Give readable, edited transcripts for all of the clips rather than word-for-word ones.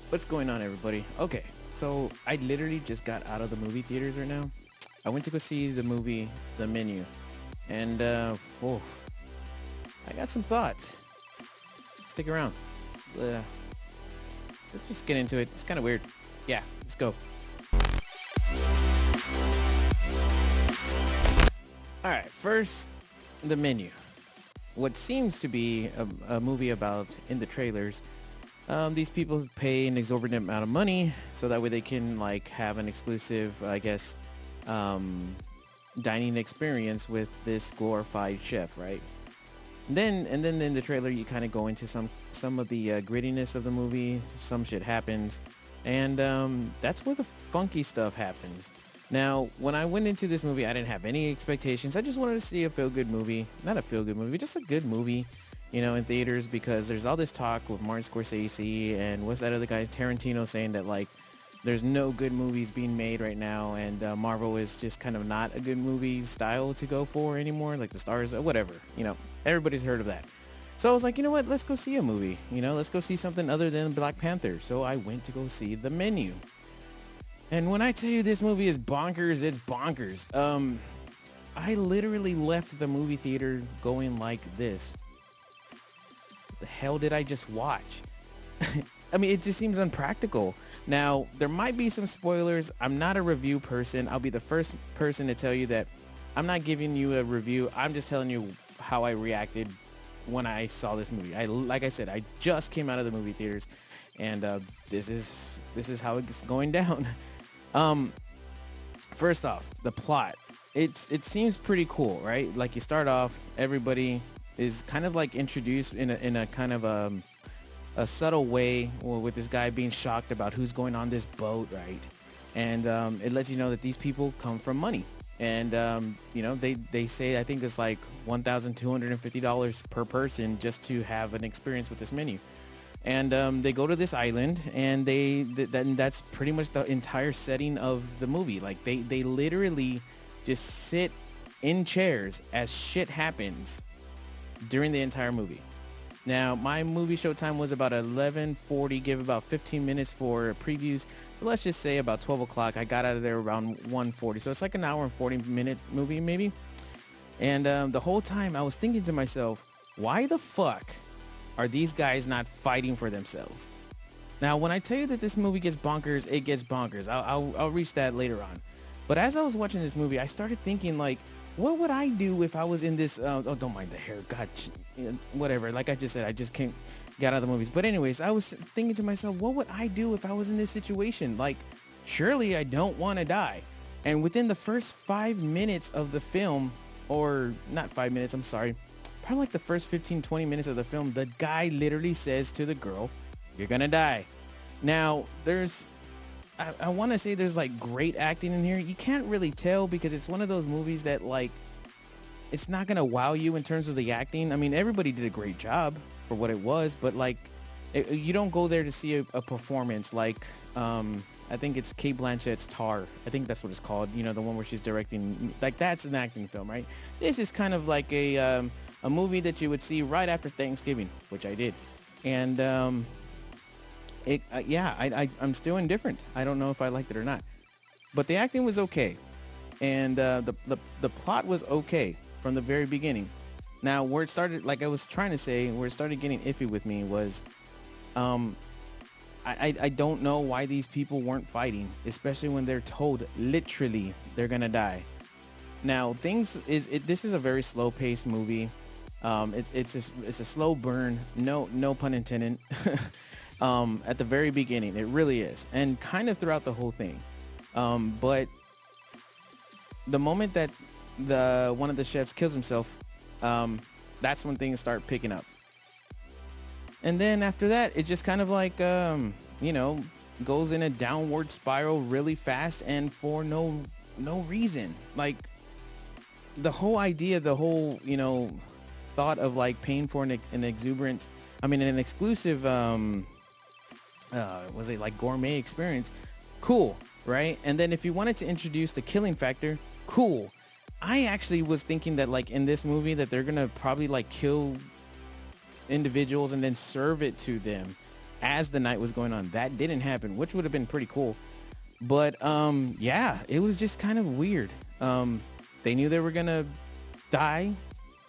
What's going on, everybody? Okay, so I literally just got out of the movie theaters right now. I went to go see the movie The Menu, and whoa, I got some thoughts. Stick around. Uh, let's just get into it. It's kind of weird. Yeah, let's go. All right, first, The Menu. What seems to be a movie about in the trailers. These people pay an exorbitant amount of money so that way they can like have an exclusive, I guess, dining experience with this glorified chef, right? And then in the trailer you kind of go into some of the grittiness of the movie. Some shit happens, and that's where the funky stuff happens. Now, when I went into this movie, I didn't have any expectations. I just wanted to see a feel-good movie, not a feel-good movie, just a good movie, in theaters, because there's all this talk with Martin Scorsese and what's that other guy, Tarantino, saying that like there's no good movies being made right now, and Marvel is just kind of not a good movie style to go for anymore, like the stars, whatever. Everybody's heard of that. So I was like, you know what? Let's go see a movie. Let's go see something other than Black Panther. So I went to go see The Menu. And when I tell you this movie is bonkers, it's bonkers. I literally left the movie theater going like this. The hell did I just watch? I mean, it just seems unpractical. Now, there might be some spoilers. I'm not a review person. I'll be the first person to tell you that I'm not giving you a review. I'm just telling you how I reacted when I saw this movie. Like I said, I just came out of the movie theaters, and this is how it's going down. First off, the plot. It seems pretty cool, right? Like, you start off, everybody is kind of like introduced in a kind of a subtle way, with this guy being shocked about who's going on this boat, right? And it lets you know that these people come from money. And they say, I think it's like $1,250 per person just to have an experience with this menu. And they go to this island, and that's pretty much the entire setting of the movie. Like, they literally just sit in chairs as shit happens during the entire movie. Now, my movie showtime was about 11:40, give about 15 minutes for previews. So let's just say about 12 o'clock. I got out of there around 1:40. So it's like an hour and 40-minute movie, maybe. And the whole time I was thinking to myself, why the fuck are these guys not fighting for themselves? Now, when I tell you that this movie gets bonkers, it gets bonkers. I'll reach that later on. But as I was watching this movie, I started thinking, like, what would I do if I was in this? Oh, don't mind the hair. God, whatever. Like I just said, I just can't get out of the movies. But anyways, I was thinking to myself, what would I do if I was in this situation? Like, surely I don't want to die. And within the first 5 minutes of the film, or not 5 minutes, I'm sorry, probably like the first 15, 20 minutes of the film, the guy literally says to the girl, "You're gonna die." Now, I want to say there's like great acting in here. You can't really tell because it's one of those movies that, like, it's not gonna wow you in terms of the acting. I mean, everybody did a great job for what it was, but like, you don't go there to see a performance like I think it's Kate Blanchett's Tar. I think that's what it's called. The one where she's directing. Like, that's an acting film, right? This is kind of like a movie that you would see right after Thanksgiving, which I did, and I'm still indifferent. I don't know if I liked it or not, but the acting was okay, and the plot was okay from the very beginning. Now, where it started, like I was trying to say, where it started getting iffy with me was, I don't know why these people weren't fighting, especially when they're told literally they're gonna die. Now, this is a very slow paced movie. It's a slow burn. No pun intended. At the very beginning, it really is, and kind of throughout the whole thing. But the moment that one of the chefs kills himself, that's when things start picking up. And then after that, it just kind of like goes in a downward spiral really fast and for no reason. Like, the whole idea, the whole thought of like paying for an exclusive was it like gourmet experience, cool, right? And then if you wanted to introduce the killing factor, cool. I actually was thinking that, like, in this movie that they're gonna probably like kill individuals and then serve it to them, as the night was going on. That didn't happen, which would have been pretty cool. But yeah, it was just kind of weird. They knew they were gonna die,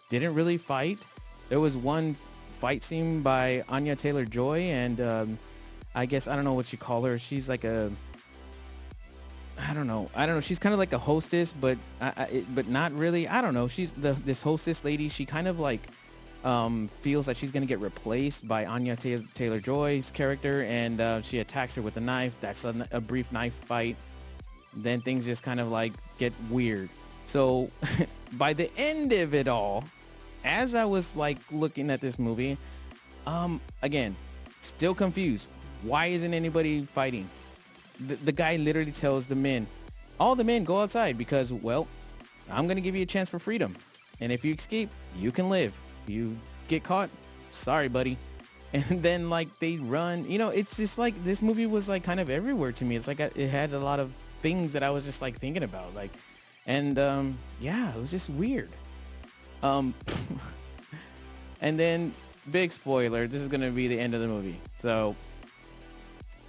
didn't really fight. There was one fight scene by Anya Taylor-Joy, and I guess I don't know what you call her. She's like a I don't know. She's kind of like a hostess, but but not really. I don't know. She's this hostess lady. She kind of like feels that she's gonna get replaced by Anya Taylor-Joy's character, and she attacks her with a knife. That's a brief knife fight. Then things just kind of like get weird. So by the end of it all, as I was like looking at this movie, again, still confused. Why isn't anybody fighting? The guy literally tells the men, all the men, go outside because, well, I'm going to give you a chance for freedom. And if you escape, you can live. If you get caught, sorry, buddy. And then like they run, it's just like this movie was like kind of everywhere to me. It's like it had a lot of things that I was just like thinking about, like, and yeah, it was just weird. And then big spoiler, this is going to be the end of the movie. So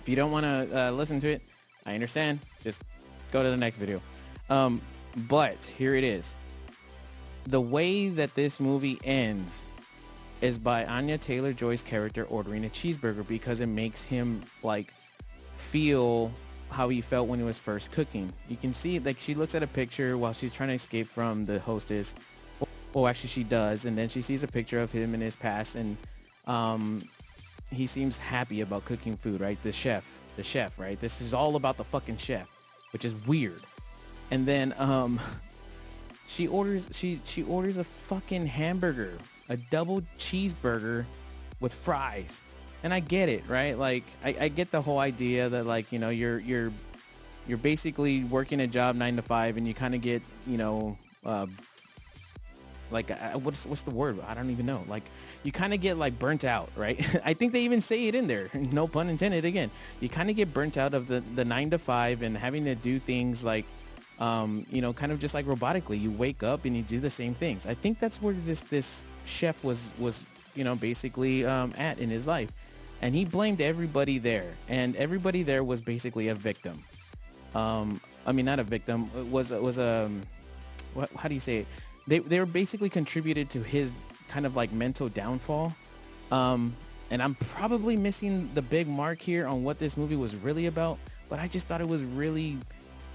if you don't want to listen to it, I understand. Just go to the next video. But here it is. The way that this movie ends is by Anya Taylor-Joy's character ordering a cheeseburger because it makes him like feel how he felt when he was first cooking. You can see like she looks at a picture while she's trying to escape from the hostess. Oh, actually she does. And then she sees a picture of him in his past, and he seems happy about cooking food, right? The chef, right? This is all about the fucking chef, which is weird. And then she orders a fucking hamburger, a double cheeseburger with fries. And I get it, right? Like I get the whole idea that like, you're basically working a job 9 to 5 and you kind of get, like what's the word? I don't even know. Like you kind of get like burnt out, right? I think they even say it in there. No pun intended. Again, you kind of get burnt out of the 9 to 5 and having to do things like, kind of just like robotically. You wake up and you do the same things. I think that's where this chef was basically at in his life, and he blamed everybody there, and everybody there was basically a victim. I mean, not a victim. It was how do you say it? They were basically contributed to his kind of like mental downfall. And I'm probably missing the big mark here on what this movie was really about, but I just thought it was really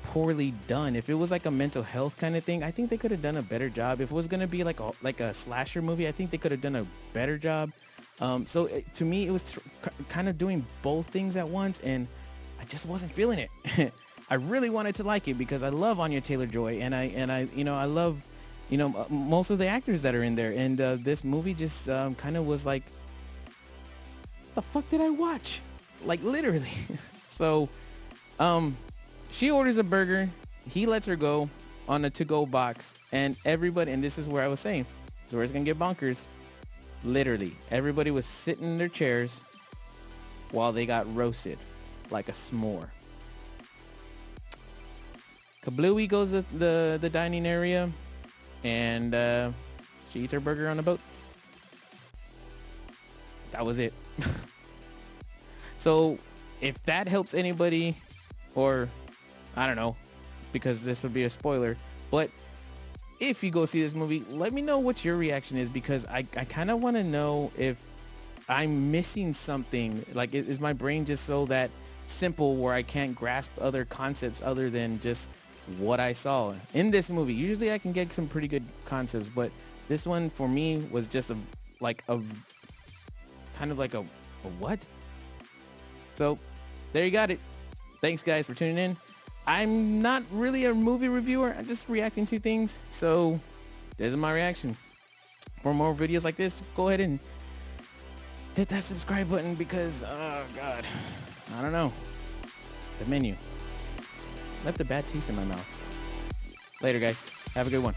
poorly done. If it was like a mental health kind of thing, I think they could have done a better job. If it was going to be like a slasher movie, I think they could have done a better job. So to me, it was kind of doing both things at once, and I just wasn't feeling it. I really wanted to like it because I love Anya Taylor-Joy, and I love most of the actors that are in there, and this movie just kind of was like, the fuck did I watch? Like literally. So she orders a burger, he lets her go on a to-go box, and everybody, and this is where I was saying, so where it's gonna get bonkers, literally everybody was sitting in their chairs while they got roasted like a s'more. Kablooey goes to the dining area, and she eats her burger on the boat. That was it. So if that helps anybody, or I don't know, because this would be a spoiler, but if you go see this movie, let me know what your reaction is, because I kind of want to know if I'm missing something. Like, is my brain just so that simple where I can't grasp other concepts other than just what I saw in this movie? Usually I can get some pretty good concepts, but this one for me was just a kind of like a what? So there you got it. Thanks guys for tuning in. I'm not really a movie reviewer. I'm just reacting to things. So there's my reaction. For more videos like this, go ahead and hit that subscribe button, because oh god, I don't know, the menu left a bad taste in my mouth. Later guys, have a good one.